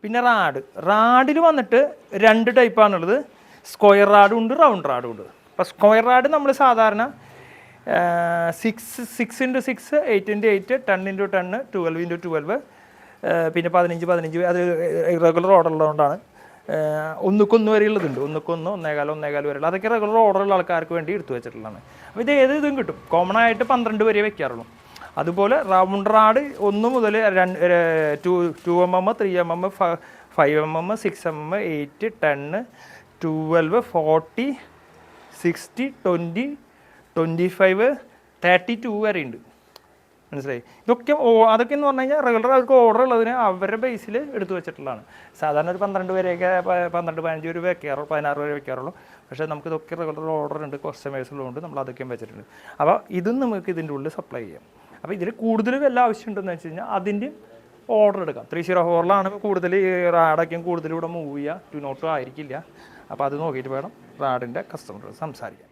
പിന്നെ റാഡിൽ വന്നിട്ട് 2 ടൈപ്പാണുള്ളത്. സ്ക്വയർ റാഡും ഉണ്ട്, റൗണ്ട് റാഡും ഉണ്ട്. അപ്പോൾ സ്ക്വയർ റാഡ് നമ്മൾ സാധാരണ 6x6, 8x8, 10x10, 12x12, പിന്നെ 15x15, അത് റെഗുലർ ഓർഡർ ഉള്ളതുകൊണ്ടാണ്. 1:1 വരെയുള്ളതുണ്ട്, 1:1, 1:15 വരെയുള്ള, അതൊക്കെ റെഗുലർ ഓർഡറുള്ള ആൾക്കാർക്ക് വേണ്ടി എടുത്തു വെച്ചിട്ടുള്ളതാണ്. അപ്പോൾ ഇത് ഏത് ഇതും കിട്ടും. കോമൺ ആയിട്ട് 12 വരെ വെക്കാറുള്ളൂ. അതുപോലെ റൗണ്ട് റാഡ് 1 മുതൽ 2mm, 3mm, 5mm, 6mm, 8, 10, 12, 40, 60, 20, 25, 32 വരെ ഉണ്ട്. മനസ്സിലായി? അതൊക്കെ എന്ന് പറഞ്ഞു കഴിഞ്ഞാൽ റെഗുലർ അവർക്ക് ഓർഡർ ഉള്ളതിന് അവരുടെ ബേസിൽ എടുത്തു വെച്ചിട്ടുള്ളതാണ്. സാധാരണ ഒരു 12 വരെയൊക്കെ 12, 15 വരെ വെക്കാറുള്ളൂ, 16 വരെ വെക്കാറുള്ളൂ. പക്ഷേ നമുക്കിതൊക്കെ റെഗുലർ ഓർഡർ ഉണ്ട്, കസ്റ്റമേഴ്സുള്ളതുകൊണ്ട് നമ്മൾ അതൊക്കെയും വെച്ചിട്ടുണ്ട്. അപ്പോൾ ഇതും നമുക്ക് ഇതിൻ്റെ ഉള്ളിൽ സപ്ലൈ ചെയ്യാം. അപ്പോൾ ഇതിൽ കൂടുതൽ വല്ല ആവശ്യമുണ്ടെന്ന് വെച്ച് കഴിഞ്ഞാൽ അതിൻ്റെ ഓർഡർ എടുക്കാം. 304 കൂടുതൽ റാഡൊക്കെയും കൂടുതൽ ഇവിടെ മൂവ് ചെയ്യുക, 202 ആയിരിക്കില്ല. അപ്പോൾ അത് നോക്കിയിട്ട് വേണം റാഡിൻ്റെ കസ്റ്റമർ സംസാരിക്കാൻ.